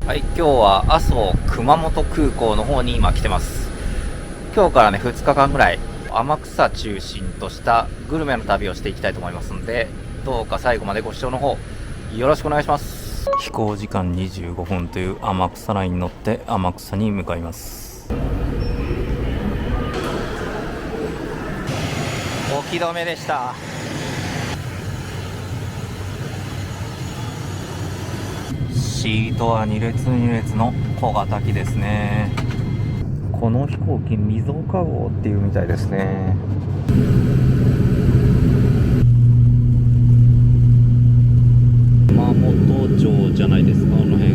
はい、今日は阿蘇熊本空港の方に今来てます。今日からね、2日間ぐらい天草中心としたグルメの旅をしていきたいと思いますので、どうか最後までご視聴の方よろしくお願いします。飛行時間25分という天草ラインに乗って天草に向かいます。おき止めでした。シートは2列2列の小型機ですね。この飛行機溝岡号っていうみたいですね。熊本城じゃないですか、あの辺。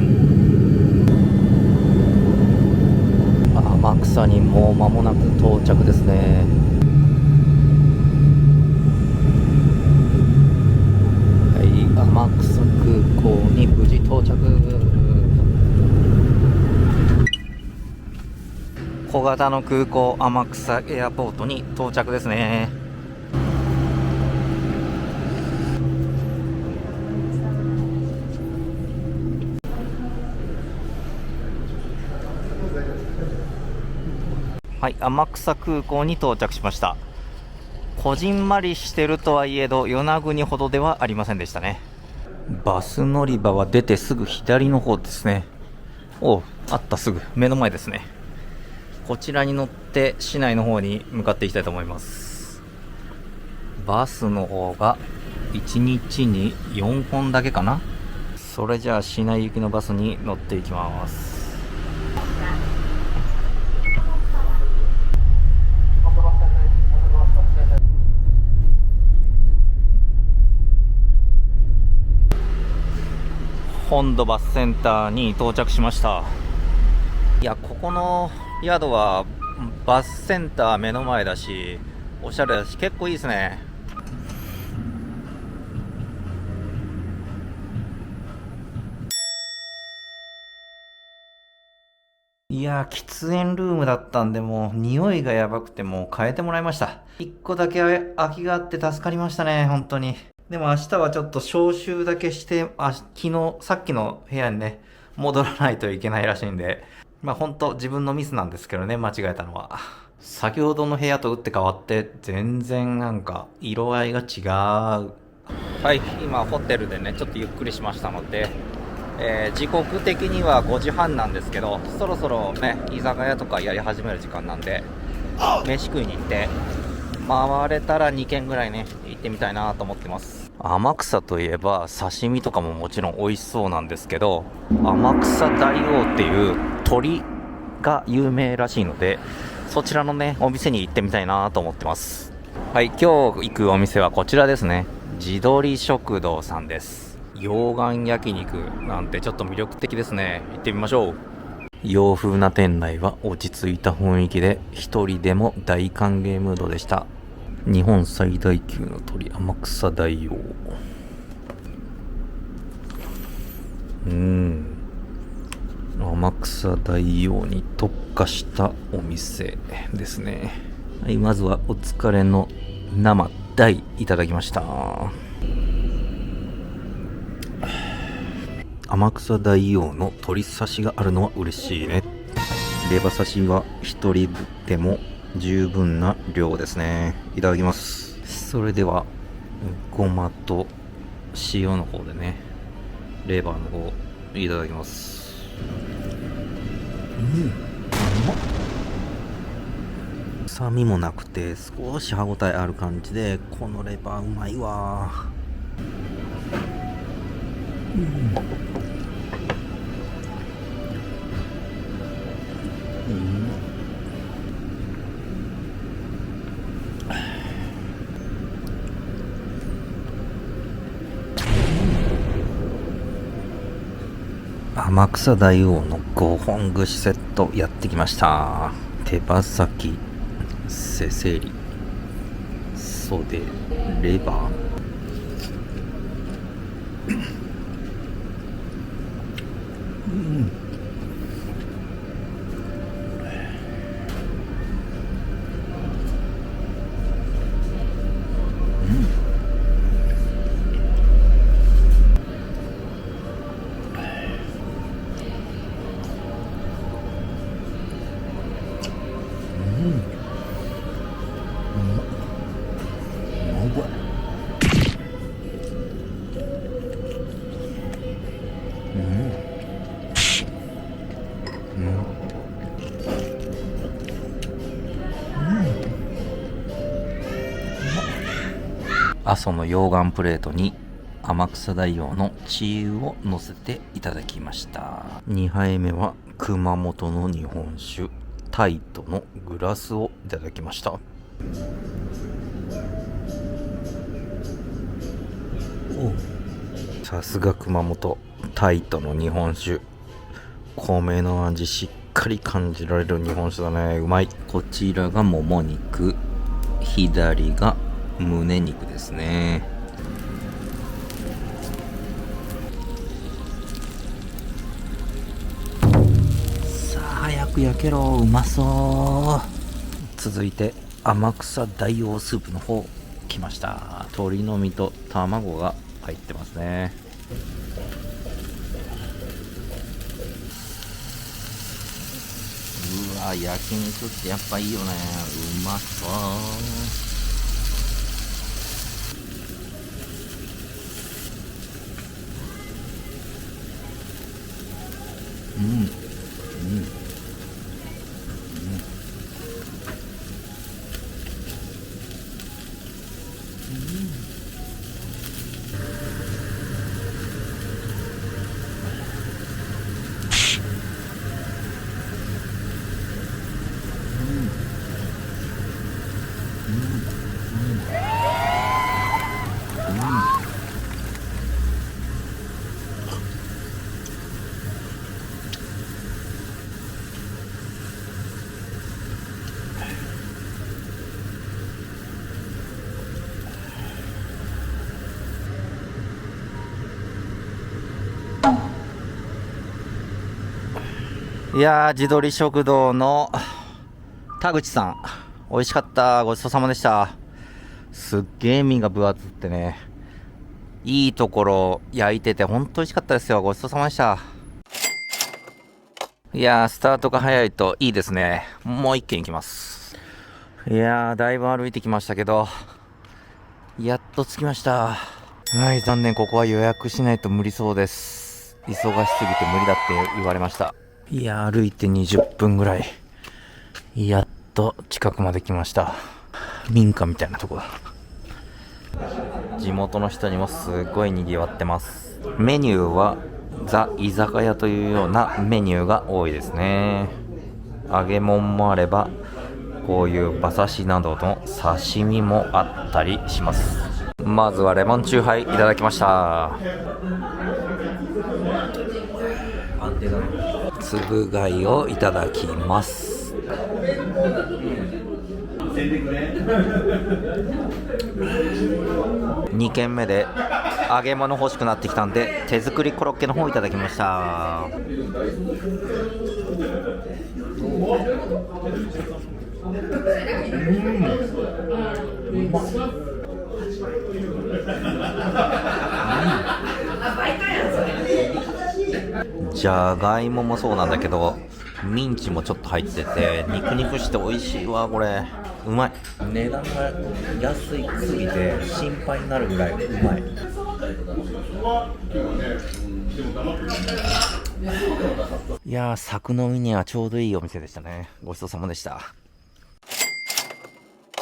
天草にもう間もなく到着ですね。はい、天草空港に無事到着。小型の空港天草エアポートに到着ですね。はい、天草空港に到着しました。こじんまりしてるとはいえど与那国ほどではありませんでしたね。バス乗り場は出てすぐ左の方ですね。お、あった、すぐ目の前ですね。こちらに乗って市内の方に向かっていきたいと思います。バスの方が1日に4本だけかな。それじゃあ市内行きのバスに乗っていきます。本土バスセンターに到着しました。いや、ここの宿はバスセンター目の前だし、おしゃれだし、結構いいですね。いや、喫煙ルームだったんで、もう匂いがやばくてもう変えてもらいました。一個だけ空きがあって助かりましたね、本当に。でも明日はちょっと招集だけして、さっきの部屋にね、戻らないといけないらしいんで、本当自分のミスなんですけどね、間違えたのは。先ほどの部屋と打って変わって、全然なんか色合いが違う。はい、今ホテルでね、ちょっとゆっくりしましたので、時刻的には5時半なんですけど、そろそろね、居酒屋とかやり始める時間なんで、飯食いに行って、回れたら2軒ぐらいね、行ってみたいなと思ってます。天草といえば刺身とかももちろん美味しそうなんですけど、天草大王っていう鳥が有名らしいので、そちらのねお店に行ってみたいなと思ってます。はい、今日行くお店はこちらですね。地鶏食堂さんです。溶岩焼肉なんてちょっと魅力的ですね。行ってみましょう。洋風な店内は落ち着いた雰囲気で、一人でも大歓迎ムードでした。日本最大級の鳥、天草大王。天草大王に特化したお店ですね。はい、まずはお疲れの生大いただきました。天草大王の鶏刺しがあるのは嬉しいね。レバ刺しは一人でも十分な量ですね。いただきます。それではごまと塩の方でね、レバーの方いただきます。うまっ。臭みもなくて少し歯ごたえある感じで、このレバーうまいわ。天草大王の5本串セットやってきました。手羽先、せせり、袖、レバー。阿蘇の溶岩プレートに天草大王のチー油を乗せていただきました。2杯目は熊本の日本酒タイトのグラスをいただきました。さすが熊本タイトの日本酒、米の味しっかり感じられる日本酒だね。うまい。こちらがもも肉、左が胸肉ですね。さあ早く焼けろ、うまそう。続いて天草大王スープの方来ました。鶏の身と卵が入ってますね。うわ、焼肉ってやっぱいいよね。うまそう。うんうんうん。いやー、地鶏食堂の田口さん、美味しかった。ごちそうさまでした。すっげー身が分厚くてね、いいところ焼いてて本当美味しかったですよ。ごちそうさまでした。いやー、スタートが早いといいですね。もう一軒行きます。いやー、だいぶ歩いてきましたけど、やっと着きました。はい、残念。ここは予約しないと無理そうです。忙しすぎて無理だって言われました。いや、歩いて20分ぐらい。やっと近くまで来ました。民家みたいなとこだ。地元の人にもすごい賑わってます。メニューはザ居酒屋というようなメニューが多いですね。揚げ物もあれば、こういう馬刺しなどの刺身もあったりします。まずはレモンチューハイいただきました。つぶ貝をいただきます。2軒目で揚げ物欲しくなってきたんで、手作りコロッケの方いただきました。じゃがいももそうなんだけど、ミンチもちょっと入ってて肉肉して美味しいわ。これうまい。値段が安いすぎて心配になるぐらいうまい。いやー、柵飲みにはちょうどいいお店でしたね。ごちそうさまでした。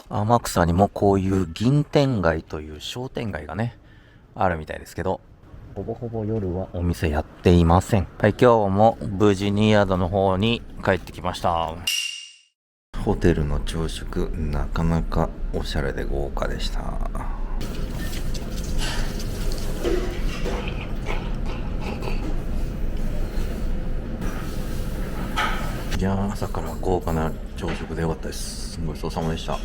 天草にもこういう銀天街という商店街がねあるみたいですけど、ほぼほぼ夜はお店やっていません。はい、今日も無事に宿の方に帰ってきました。ホテルの朝食、なかなかおしゃれで豪華でした。いやー、朝から豪華な朝食でよかったです。ごちそうさまでした。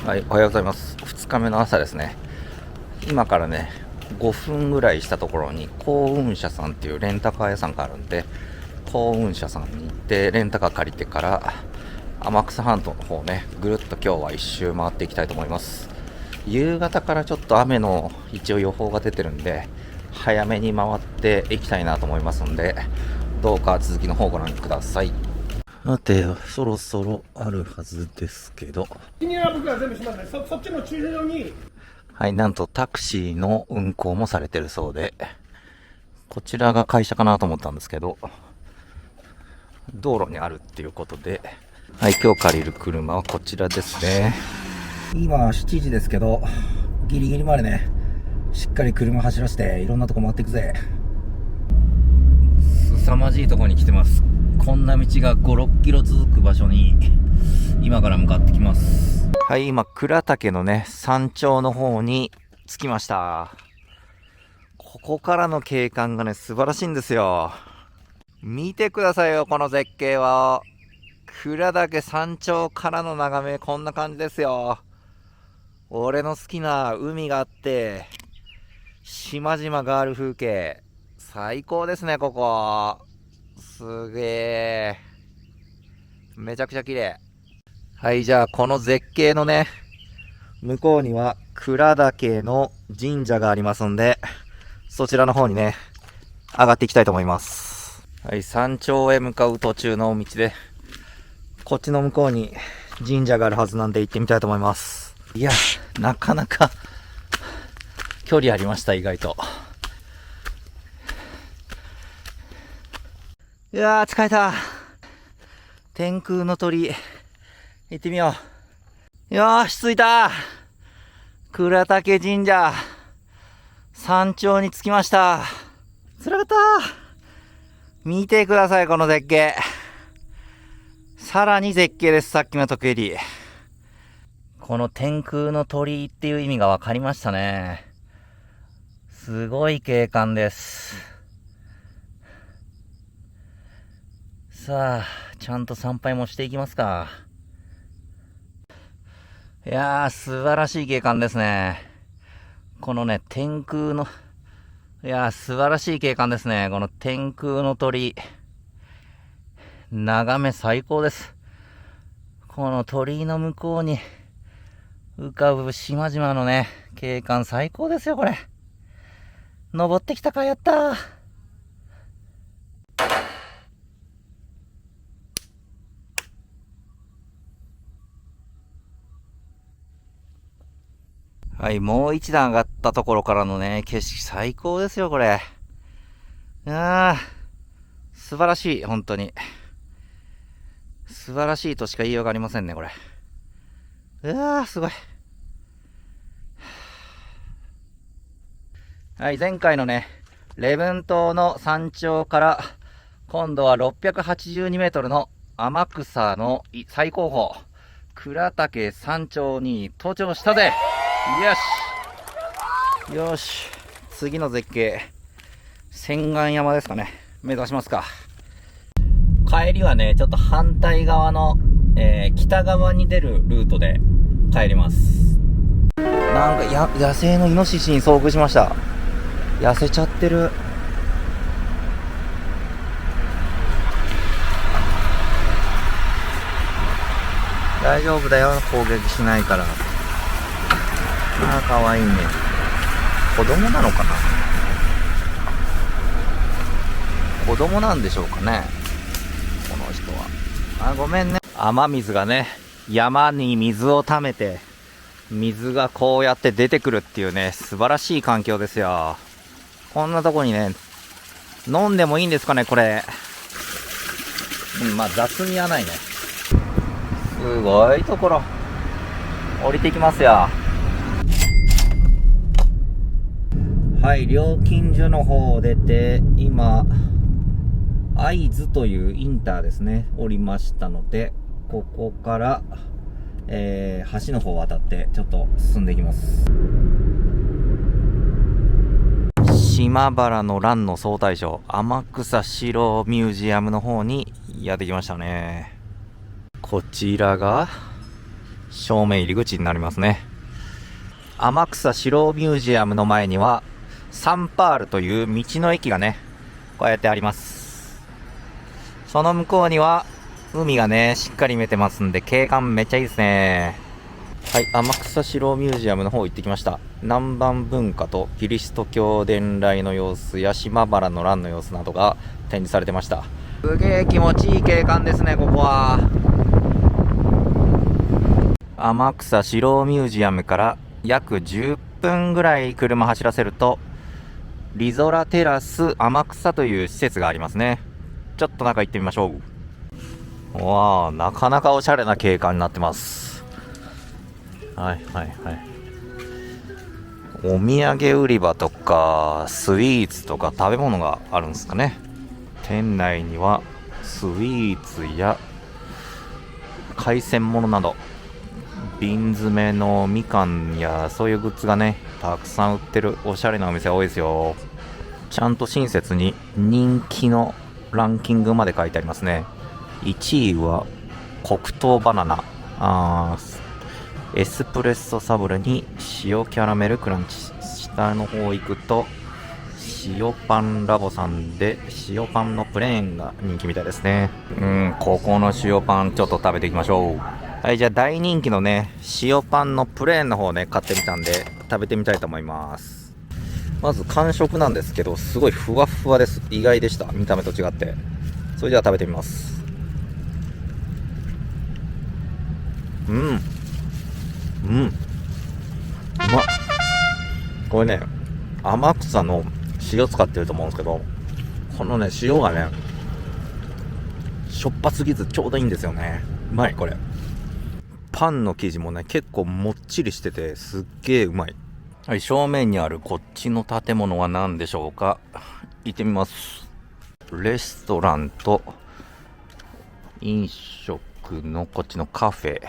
はい、おはようございます。2日目の朝ですね。今からね5分ぐらいしたところに幸運社さんっていうレンタカー屋さんがあるんで、幸運社さんに行ってレンタカー借りてから天草半島の方ねぐるっと今日は一周回っていきたいと思います。夕方からちょっと雨の一応予報が出てるんで早めに回っていきたいなと思いますので、どうか続きの方ご覧ください。さて、そろそろあるはずですけど、そっちの駐車場に、はい、なんとタクシーの運行もされてるそうで、こちらが会社かなと思ったんですけど、道路にあるっていうことで、はい、今日借りる車はこちらですね。今7時ですけど、ギリギリまでね、しっかり車走らせていろんなとこ回っていくぜ。凄まじいところに来てます。こんな道が5、6キロ続く場所に今から向かってきます。はい、今倉岳のね山頂の方に着きました。ここからの景観がね素晴らしいんですよ。見てくださいよ、この絶景は。倉岳山頂からの眺め、こんな感じですよ。俺の好きな海があって島々がある風景、最高ですね。ここすげえ、めちゃくちゃ綺麗。はい、じゃあこの絶景のね向こうには倉岳の神社がありますんで、そちらの方にね上がっていきたいと思います。はい、山頂へ向かう途中の道で、こっちの向こうに神社があるはずなんで行ってみたいと思います。いや、なかなか距離ありました、意外と。いやー、疲れた。天空の鳥行ってみよう。よーし、着いた。倉岳神社山頂に着きました。辛かった。見てください、この絶景。さらに絶景です。さっきの時より。この天空の鳥居っていう意味が分かりましたね。すごい景観です。さあ、ちゃんと参拝もしていきますか。いやー、素晴らしい景観ですね。このね、天空の、いやー、素晴らしい景観ですね。この天空の鳥居。眺め最高です。この鳥居の向こうに浮かぶ島々のね、景観最高ですよ、これ。登ってきたか、やったー。はい、もう一段上がったところからのね、景色最高ですよ、これ。素晴らしい、本当に。素晴らしいとしか言いようがありませんね、これ。すごい。はい、前回のね、礼文島の山頂から、今度は682メートルの天草の最高峰、倉岳山頂に登頂したぜ。よし。よし。次の絶景、千貫山ですかね。目指しますか。帰りはね、ちょっと反対側の、北側に出るルートで帰ります。なんか野生のイノシシに遭遇しました。痩せちゃってる。大丈夫だよ、攻撃しないから。かわいいね。子供なのかな。子供なんでしょうかね、この人は。ごめんね。雨水がね、山に水を溜めて、水がこうやって出てくるっていうね、素晴らしい環境ですよ。こんなとこにね、飲んでもいいんですかね、これ。まあ雑味はないね。すごいところ。降りていきますよ。はい、料金所の方を出て、今、会津というインターですね、降りましたので、ここから、橋の方を渡ってちょっと進んでいきます。島原の乱の総大将、天草四郎ミュージアムの方にやってきましたね。こちらが正面入り口になりますね。天草四郎ミュージアムの前にはサンパールという道の駅がね、こうやってあります。その向こうには海がね、しっかり見えてますんで、景観めっちゃいいですね。はい、天草四郎ミュージアムの方行ってきました。南蛮文化とキリスト教伝来の様子や島原の乱の様子などが展示されてました。すげえ気持ちいい景観ですね、ここは。天草四郎ミュージアムから約10分ぐらい車走らせると、リゾラテラス天草という施設がありますね。ちょっと中行ってみましょう。わあ、なかなかおしゃれな景観になってます。はいはいはい。お土産売り場とかスイーツとか食べ物があるんですかね。店内にはスイーツや海鮮物など瓶詰めのみかんやそういうグッズがねたくさん売ってるおしゃれなお店多いですよ。ちゃんと親切に人気のランキングまで書いてありますね。1位は黒糖バナナ、エスプレッソサブレに塩キャラメルクランチ。下の方行くと塩パンラボさんで塩パンのプレーンが人気みたいですね。ここの塩パンちょっと食べていきましょう。はい、じゃあ大人気のね塩パンのプレーンの方ね買ってみたんで食べてみたいと思います。まず感触なんですけどすごいふわふわです。意外でした、見た目と違って。それでは食べてみます。うまっ。これね天草の塩使ってると思うんですけど、このね塩がねしょっぱすぎずちょうどいいんですよね。うまい。これパンの生地もね結構もっちりしててすっげえうまい。はい、正面にあるこっちの建物は何でしょうか。行ってみます。レストランと飲食のこっちのカフェ、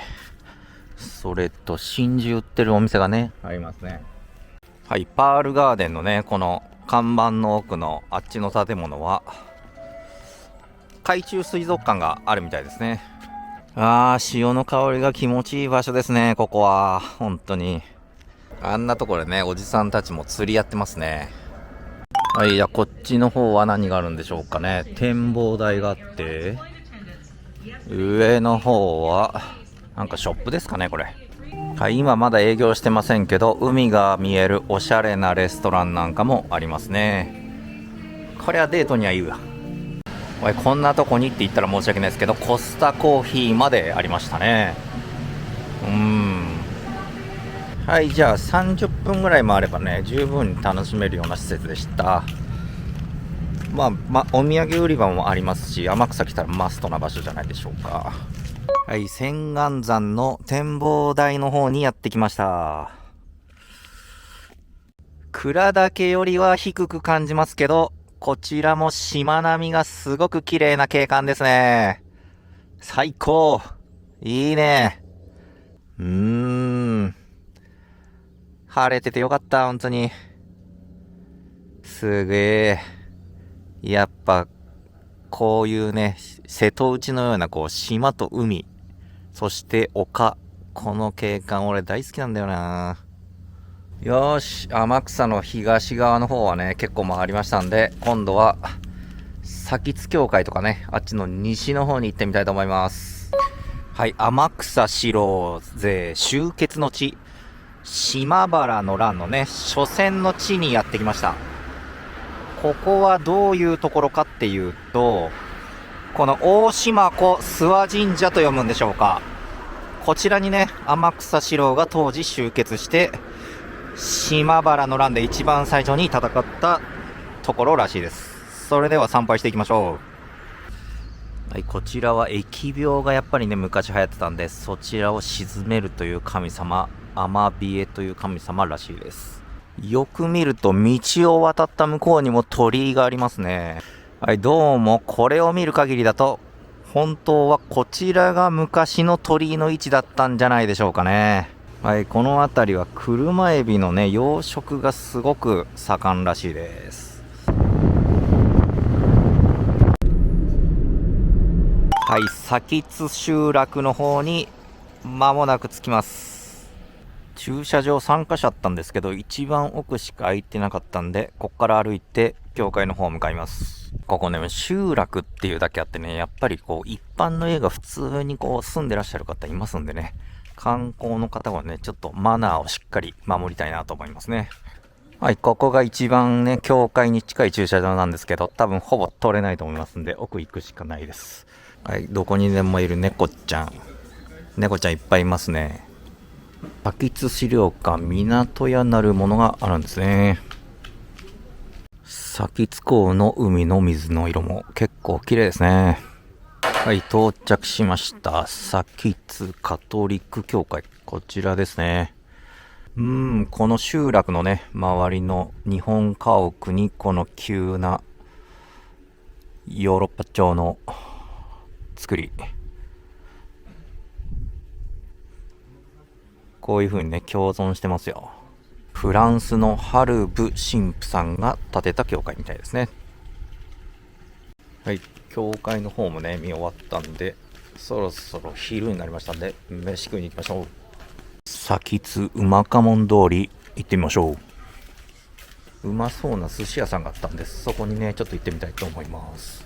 それと真珠売ってるお店がねありますね。はい、パールガーデンのねこの看板の奥のあっちの建物は海中水族館があるみたいですね。潮の香りが気持ちいい場所ですね。ここは本当にあんなところでねおじさんたちも釣りやってますね。はい、じゃあこっちの方は何があるんでしょうかね。展望台があって上の方はなんかショップですかねこれ。はい、今まだ営業してませんけど海が見えるおしゃれなレストランなんかもありますね。これはデートにはいいわ。こんなとこにって言ったら申し訳ないですけどコスタコーヒーまでありましたね。はい、じゃあ30分ぐらいもあればね十分楽しめるような施設でした。お土産売り場もありますし天草来たらマストな場所じゃないでしょうか。はい、千貫山の展望台の方にやってきました。鞍岳よりは低く感じますけどこちらも島並みがすごく綺麗な景観ですね。最高。いいね。晴れててよかった。本当にすげえ。やっぱこういうね瀬戸内のようなこう島と海そして丘、この景観俺大好きなんだよな。よーし、天草の東側の方はね結構回りましたんで今度は津教会とかねあっちの西の方に行ってみたいと思います。はい、天草四郎勢集結の地島原の乱のね初戦の地にやってきました。ここはどういうところかっていうとこの大島湖諏訪神社と読むんでしょうか。こちらにね天草四郎が当時集結して島原の乱で一番最初に戦ったところらしいです。それでは参拝していきましょう。はい、こちらは疫病がやっぱりね昔流行ってたんでそちらを鎮めるという神様アマビエという神様らしいです。よく見ると道を渡った向こうにも鳥居がありますね。はい、どうもこれを見る限りだと本当はこちらが昔の鳥居の位置だったんじゃないでしょうかね。はい、この辺りは車エビのね養殖がすごく盛んらしいです。はい、津集落の方に間もなく着きます。駐車場3カ所あったんですけど一番奥しか空いてなかったんでこっから歩いて教会の方向かいます。ここね集落っていうだけあってねやっぱりこう一般の家が普通にこう住んでらっしゃる方いますんでね観光の方はねちょっとマナーをしっかり守りたいなと思いますね。はい、ここが一番ね教会に近い駐車場なんですけど多分ほぼ取れないと思いますんで奥行くしかないです。はい、どこにでもいる猫ちゃんいっぱいいますね。秋津資料館港屋なるものがあるんですね。津港の海の水の色も結構綺麗ですね。はい、到着しました。津カトリック教会、こちらですね。この集落のね、周りの日本家屋にこの急なヨーロッパ調の作り。こういう風にね、共存してますよ。フランスのハルブ神父さんが建てた教会みたいですね。はい、教会の方もね、見終わったんで、そろそろ昼になりましたんで、飯食いに行きましょう。先津馬家門通り行ってみましょう。うまそうな寿司屋さんがあったんで、そこにね、ちょっと行ってみたいと思います。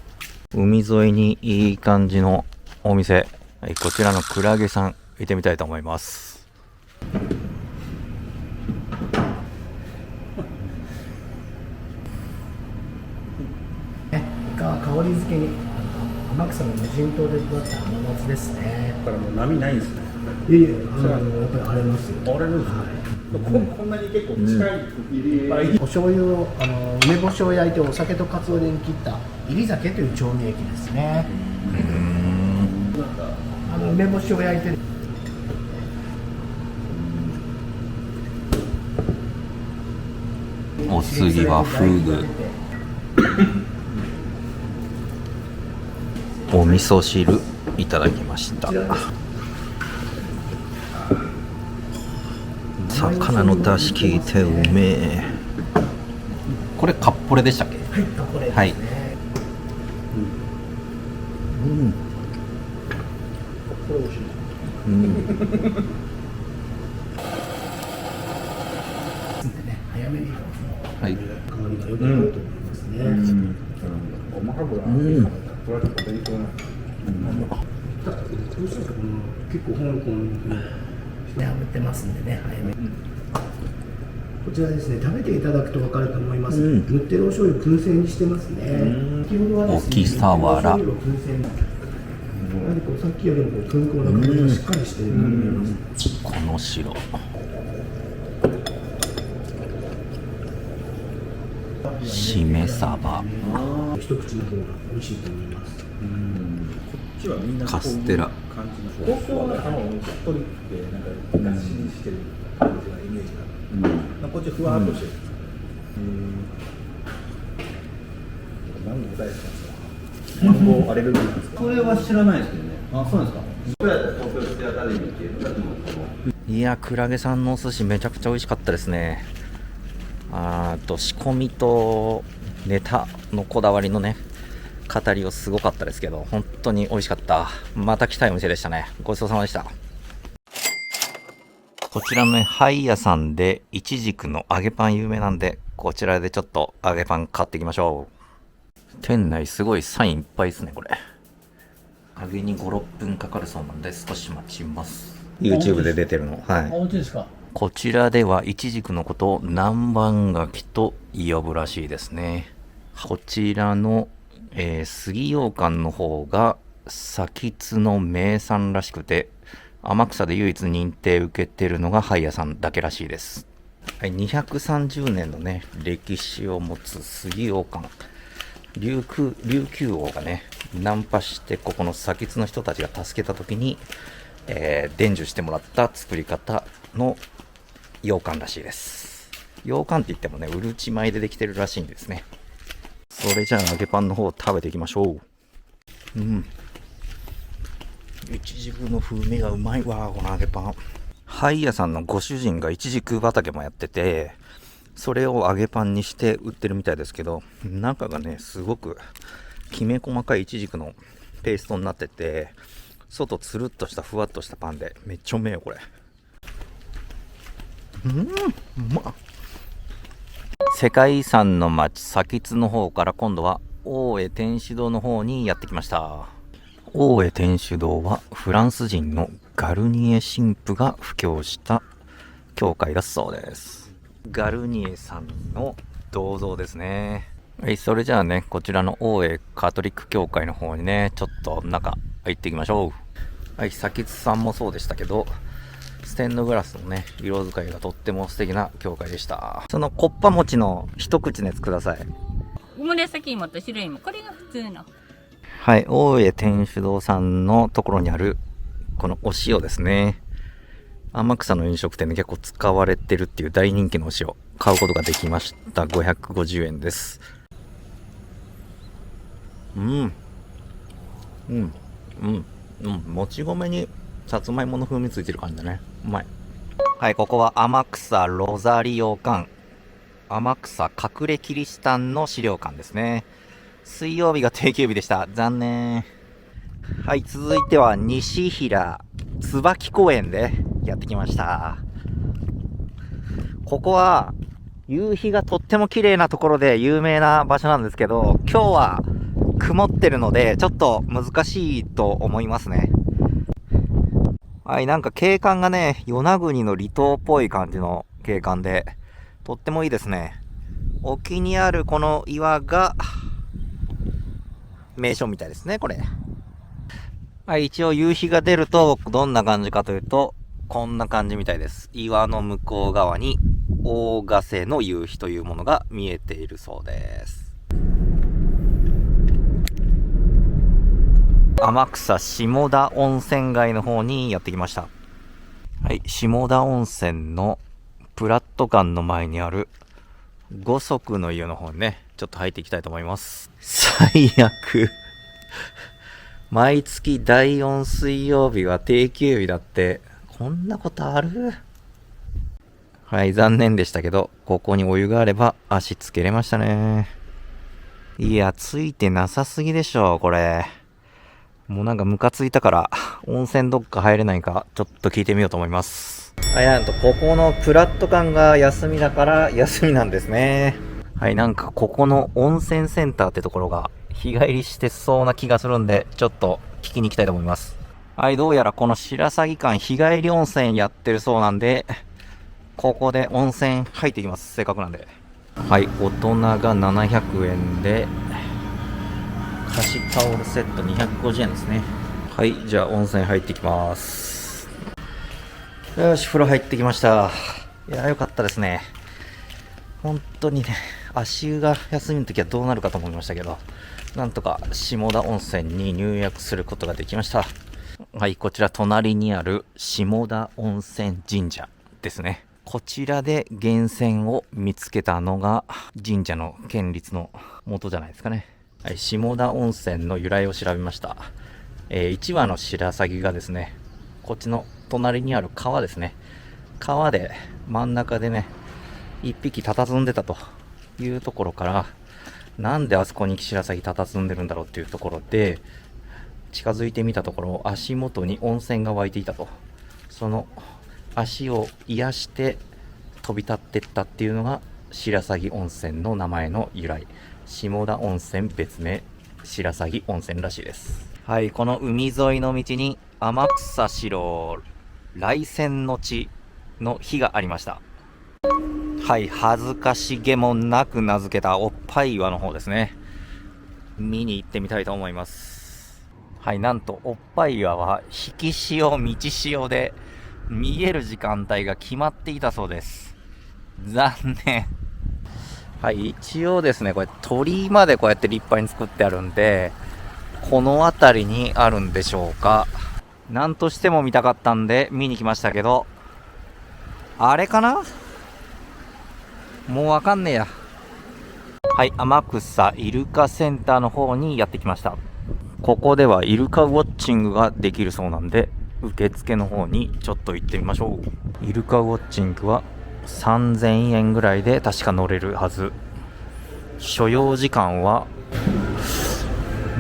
海沿いにいい感じのお店、はい、こちらのクラゲさん行ってみたいと思います。香り付けに天草の無人島で育った甘夏ですね。だからもう波ないんですね。いえいえ、やっぱり荒れますよ。荒れるんですね。こんなに結構近い、いっぱい。お醤油を梅干しを焼いてお酒とかつおでに切った煎り酒という調味液ですね。梅干しを焼いてお次はフグ。お味噌汁いただきました。魚の出汁効いてうめえ。これカッポレでしたっけ？はい、これですね。はい。これ美味しい。早めにはい。香りが良くなると思いますね。おまかぶら。これは結構勉強な。どうしても結構香港の炙ってますんでね、早めに。こちらですね、食べていただくと分かると思います。塗ってるお醤油燻製にしてますね。先ほどはですね、大きさわら。なのでこうさっきよりもこう燻香の香りがしっかりしていると思います。この白。しめ鯖。一口の方が美味しいと思います。こっちはみんなカステラ。感じの。東京はしっとりってなんかガシリしてる感じがイメージが。こっちふわっとしてる。何の答えですか？マンゴーアレルギーなんですか？それは知らないですけどね。あ、そうですか。それやったら東京ステアカデミーっていうのがいや、クラゲさんのお寿司めちゃくちゃ美味しかったですね。仕込みとネタのこだわりのね、語りをすごかったですけど、本当に美味しかった。また来たいお店でしたね。ごちそうさまでした。こちらのね、ハイヤさんでイチジクの揚げパン有名なんで、こちらでちょっと揚げパン買っていきましょう。店内すごいサインいっぱいですね、これ。揚げに5、6分かかるそうなんで少し待ちます。YouTube で出てるの。はい。本当ですか？こちらではイチジクのことを南蛮柿と呼ぶらしいですね。こちらの、杉羊羹の方が先津の名産らしくて、天草で唯一認定受けてるのがハイヤさんだけらしいです。はい、230年のね、歴史を持つ杉羊羹。琉球王がね、ナンパしてここの先津の人たちが助けた時に、伝授してもらった作り方の羊羹らしいです。羊羹って言ってもね、うるち米でできてるらしいんですね。それじゃあ揚げパンの方を食べていきましょう。いちじくの風味がうまいわ、この揚げパン。ハイヤさんのご主人がいちじく畑もやってて、それを揚げパンにして売ってるみたいですけど、中がね、すごくきめ細かいいちじくのペーストになってて、外つるっとしたふわっとしたパンでめっちゃうめえよこれ。うまっ。世界遺産の町先津の方から今度は大江天主堂の方にやってきました。大江天主堂はフランス人のガルニエ神父が布教した教会だそうです。ガルニエさんの銅像ですね。はい、それじゃあね、こちらの大江カトリック教会の方にね、ちょっと中入っていきましょう。はい、先津さんもそうでしたけど、ステンドグラスのね、色使いがとっても素敵な教会でした。そのコッパ餅の一口のやつください。紫芋と白芋、これが普通の。はい、大江天主堂さんのところにあるこのお塩ですね。天草の飲食店で結構使われてるっていう大人気のお塩買うことができました。550円です。もち米にさつまいもの風味ついてる感じだね。うまい。はい、ここは天草ロザリオ館、天草隠れキリシタンの資料館ですね。水曜日が定休日でした。残念。はい、続いては西平椿公園でやってきました。ここは夕日がとっても綺麗なところで有名な場所なんですけど、今日は曇ってるのでちょっと難しいと思いますね。はい、なんか景観がね、与那国の離島っぽい感じの景観でとってもいいですね。沖にあるこの岩が名所みたいですね、これ。はい、一応夕日が出るとどんな感じかというと、こんな感じみたいです。岩の向こう側に大ヶ瀬の夕日というものが見えているそうです。天草下田温泉街の方にやってきました。はい、下田温泉のプラット館の前にある五足の湯の方にね、ちょっと入っていきたいと思います。最悪。毎月第4水曜日は定休日だって、こんなことある？はい、残念でしたけど、ここにお湯があれば足つけれましたね。いや、ついてなさすぎでしょ、これ。もうなんかムカついたから、温泉どっか入れないか、ちょっと聞いてみようと思います。はい、なんと、ここのプラット館が休みだから休みなんですね。はい、なんかここの温泉センターってところが日帰りしてそうな気がするんで、ちょっと聞きに行きたいと思います。はい、どうやらこの白鷺館日帰り温泉やってるそうなんで、ここで温泉入っていきます。せっかくなんで。はい、大人が700円で、貸しタオルセット250円ですね。はい、じゃあ温泉入ってきます。よし、風呂入ってきました。いや、よかったですね。本当にね、足湯が休みの時はどうなるかと思いましたけど、なんとか下田温泉に入浴することができました。はい、こちら隣にある下田温泉神社ですね。こちらで源泉を見つけたのが神社の建立の元じゃないですかね。はい、下田温泉の由来を調べました。1羽の白鷺がですね、こっちの隣にある川ですね。川で真ん中でね、1匹佇んでたというところから、なんであそこに白鷺佇んでるんだろうっていうところで、近づいてみたところ、足元に温泉が湧いていたと。その足を癒して飛び立っていったっていうのが白鷺温泉の名前の由来。下田温泉別名白鷺温泉らしいです。はい、この海沿いの道に天草四郎来泉の地の碑がありました。はい、恥ずかしげもなく名付けたおっぱい岩の方ですね。見に行ってみたいと思います。はい、なんとおっぱい岩は引き潮満ち潮で見える時間帯が決まっていたそうです。残念。はい、一応ですね、これ鳥居までこうやって立派に作ってあるんで、この辺りにあるんでしょうか。なんとしても見たかったんで見に来ましたけど、あれかな？もうわかんねえや。はい、天草イルカセンターの方にやってきました。ここではイルカウォッチングができるそうなんで、受付の方にちょっと行ってみましょう。イルカウォッチングは3000円ぐらいで確か乗れるはず。所要時間は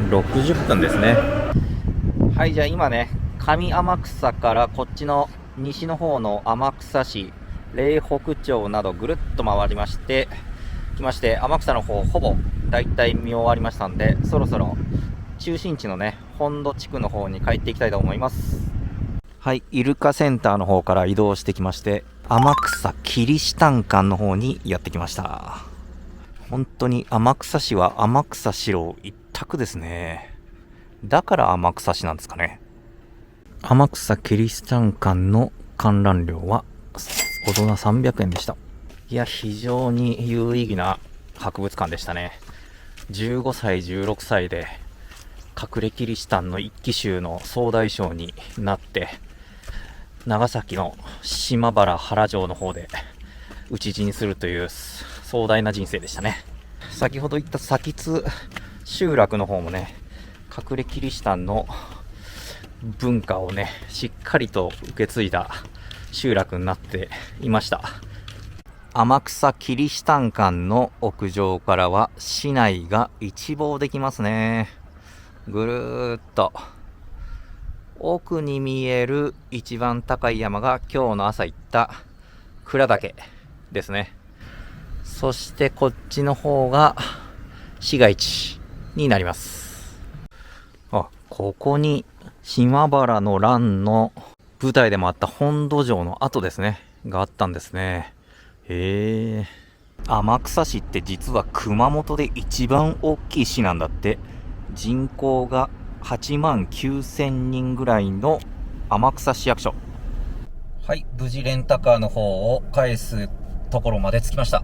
60分ですね。はい、じゃあ今ね、上天草からこっちの西の方の天草市、嶺北町などぐるっと回りまして来まして、天草の方ほぼだいたい見終わりましたんで、そろそろ中心地のね、本土地区の方に帰っていきたいと思います。はい、イルカセンターの方から移動してきまして、天草キリシタン館の方にやってきました。本当に天草市は天草四郎一択ですね。だから天草市なんですかね。天草キリシタン館の観覧料は大人300円でした。いや、非常に有意義な博物館でしたね。15歳16歳で隠れキリシタンの一騎衆の総大将になって、長崎の島原原城の方で討ち死にするという壮大な人生でしたね。先ほど言った崎津集落の方もね、隠れキリシタンの文化をね、しっかりと受け継いだ集落になっていました。天草キリシタン館の屋上からは市内が一望できますね。ぐるーっと奥に見える一番高い山が今日の朝行った鞍岳ですね。そしてこっちの方が市街地になります。あ、ここに島原の乱の舞台でもあった本土城の跡ですねがあったんですね。天草市って実は熊本で一番大きい市なんだって。人口が8万9000人ぐらいの天草市役所。はい、無事レンタカーの方を返すところまで着きました。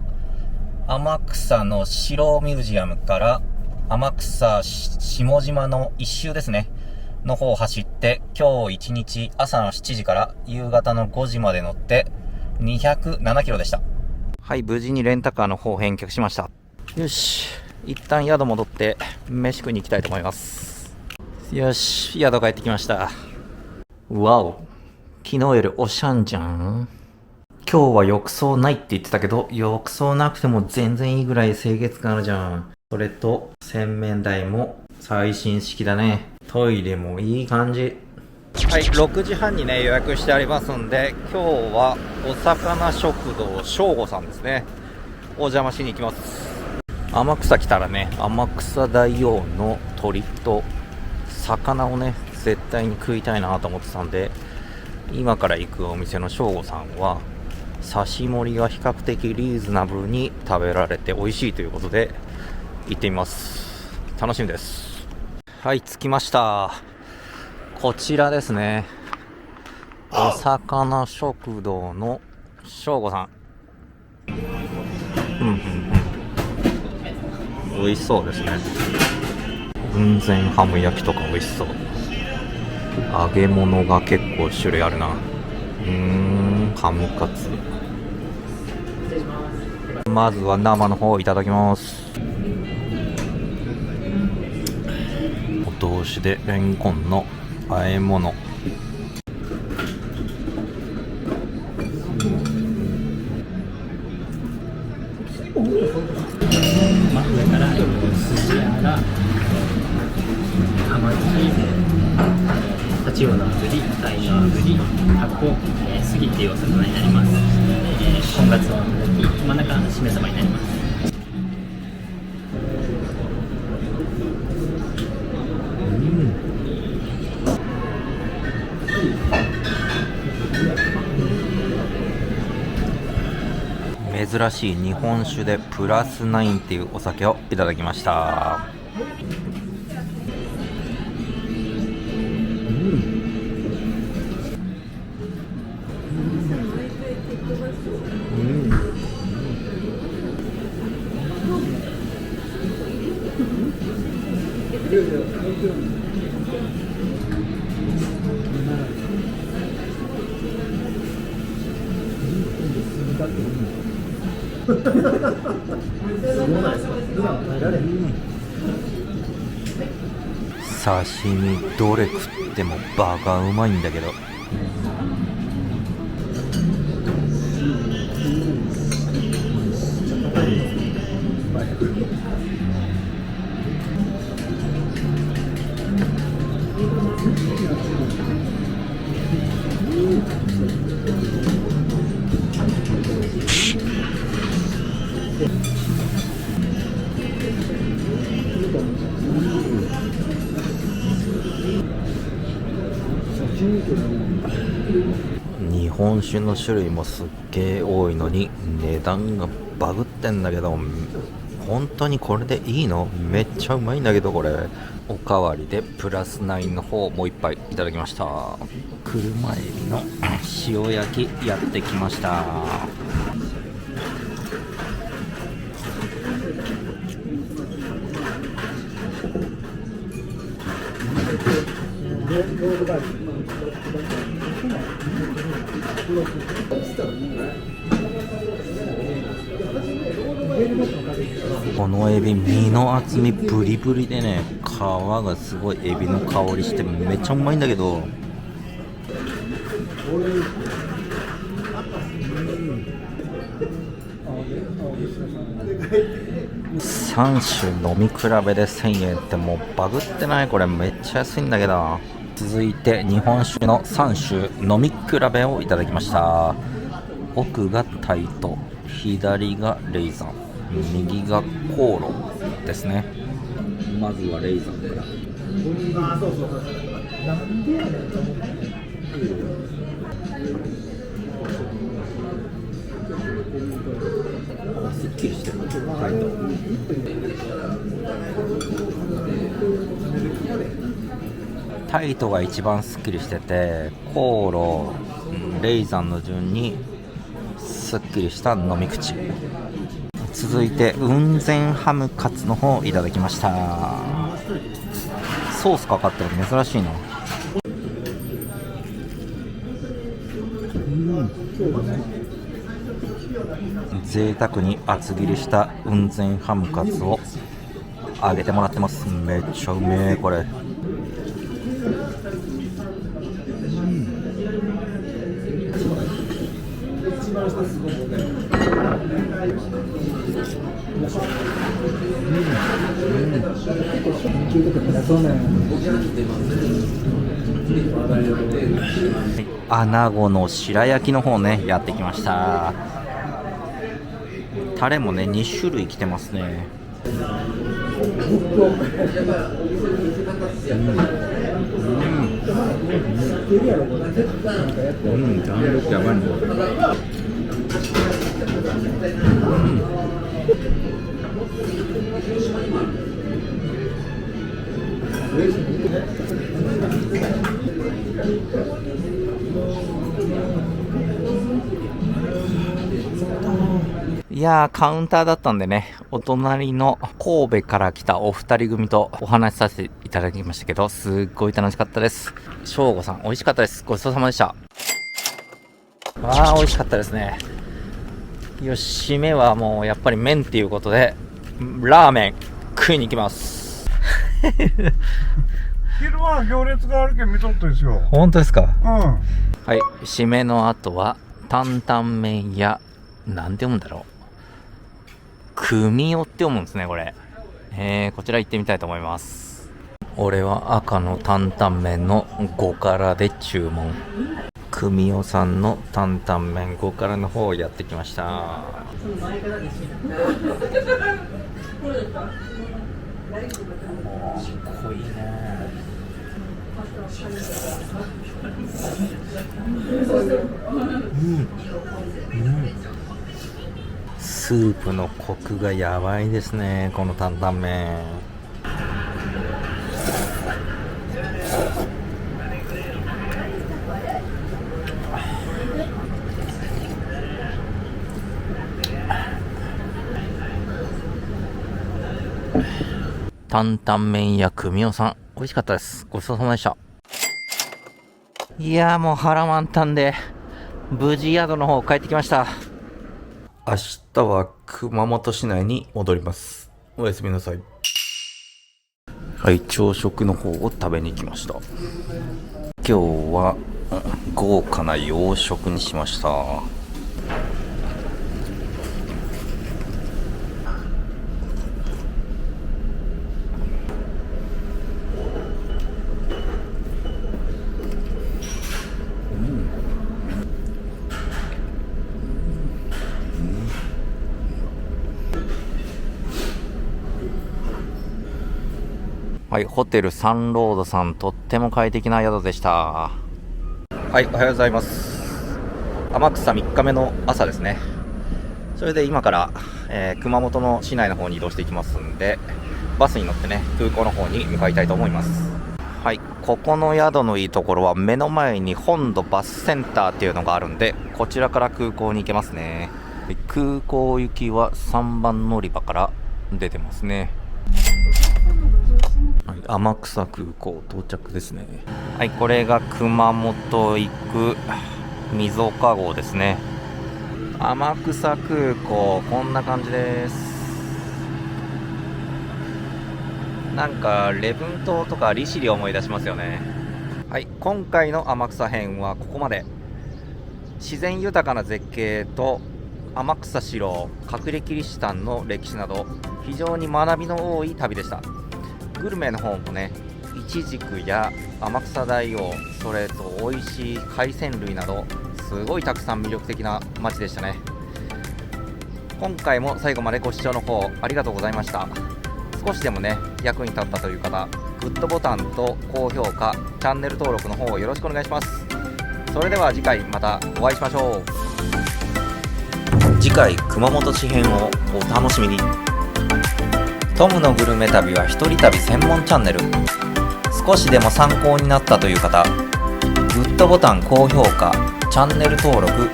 天草の城ミュージアムから天草下島の一周ですねの方を走って、今日1日朝の7時から夕方の5時まで乗って207キロでした。はい、無事にレンタカーの方返却しました。よし、一旦宿戻って飯食いに行きたいと思います。よし、宿帰ってきました。わお、昨日よりおしゃんじゃん。今日は浴槽ないって言ってたけど、浴槽なくても全然いいぐらい清潔感あるじゃん。それと洗面台も最新式だね。トイレもいい感じ。はい、6時半にね予約してありますんで、今日はお魚食堂正吾さんですね、お邪魔しに行きます。天草来たらね、天草大王の鳥と魚をね絶対に食いたいなと思ってたんで、今から行くお店の正吾さんは刺し盛りが比較的リーズナブルに食べられて美味しいということで行ってみます。楽しみです。はい、着きました。こちらですね、お魚食堂の正吾さん。美味しそうですね。雲仙ハム焼きとか美味しそう。揚げ物が結構種類あるな。ハムカツ。まずは生の方いただきます。お通しでレンコンの和え物。上から筋やら甘鯛、タチウオの炙り、鯛の炙り、タコ、杉っていうお魚になります。本ガツオの焼き、真ん中しめ鯖になります。珍しい日本酒でプラス9っていうお酒をいただきました。刺身どれ食ってもバカうまいんだけど、日本酒の種類もすっげえ多いのに値段がバグってんだけど、本当にこれでいいの？めっちゃうまいんだけどこれ。おかわりでプラス9の方もう一杯いただきました。車エビの塩焼きやってきました。このエビ、身の厚みブリブリでね、皮がすごいエビの香りしてめっちゃうまいんだけど、3種飲み比べで1000円ってもうバグってない？これめっちゃ安いんだけど。続いて日本酒の3種飲み比べをいただきました。奥がタイト、左がレイザン、右がコーロですね。まずはレイザンから。すっきりしてる。タイト。タイトが一番すっきりしてて、コーロ、レイザンの順にすっきりした飲み口。続いて雲仙ハムカツの方をいただきました。ソースかかってるの珍しいな。贅沢に厚切りした雲仙ハムカツを揚げてもらってます。めっちゃうめえこれ。穴子の白焼きの方ね、やってきました。タレもね2種類来てますね。弾力やばいね。いやー、カウンターだったんでね、お隣の神戸から来たお二人組とお話しさせていただきましたけど、すっごい楽しかったです。翔吾さん美味しかったです。ごちそうさまでした。わー、美味しかったですね。よし、締めはもうやっぱり麺っていうことでラーメン食いに行きます。昼は行列があるけん見とったですよ。本当ですか？うん。はい、締めの後は担々麺屋、なんて読むんだろう、組代って読むんですねこれ。こちら行ってみたいと思います。俺は赤の担々麺の5辛で注文。組代さんの担々麺5辛の方をやってきました。濃いね。スープのコクがやばいですね、この担々麺。担々麺屋組代さん美味しかったです。ごちそうさまでした。いやー、もう腹満タンで無事宿の方帰ってきました。明日は熊本市内に戻ります。おやすみなさい。はい、朝食の方を食べに来ました。今日は豪華な洋食にしました。はい、ホテルサンロードさん、とっても快適な宿でした。はい、おはようございます。天草3日目の朝ですね。それで今から、熊本の市内の方に移動していきますんで、バスに乗ってね、空港の方に向かいたいと思います。はい、ここの宿のいいところは目の前に本土バスセンターっていうのがあるんで、こちらから空港に行けますね。空港行きは3番乗り場から出てますね。はい、天草空港到着ですね。はい、これが熊本行く溝岡号ですね。天草空港、こんな感じです。なんか礼文島とか利尻を思い出しますよね。はい、今回の天草編はここまで。自然豊かな絶景と天草四郎、隠れキリシタンの歴史など非常に学びの多い旅でした。グルメの方もね、イチジクや天草大王、それと美味しい海鮮類などすごいたくさん魅力的な街でしたね。今回も最後までご視聴の方ありがとうございました。少しでもね役に立ったという方、グッドボタンと高評価、チャンネル登録の方よろしくお願いします。それでは次回またお会いしましょう。次回熊本地編をお楽しみに。トムのグルメ旅は一人旅専門チャンネル。少しでも参考になったという方、グッドボタン、高評価、チャンネル登録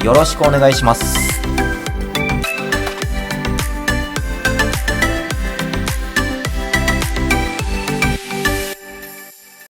よろしくお願いします。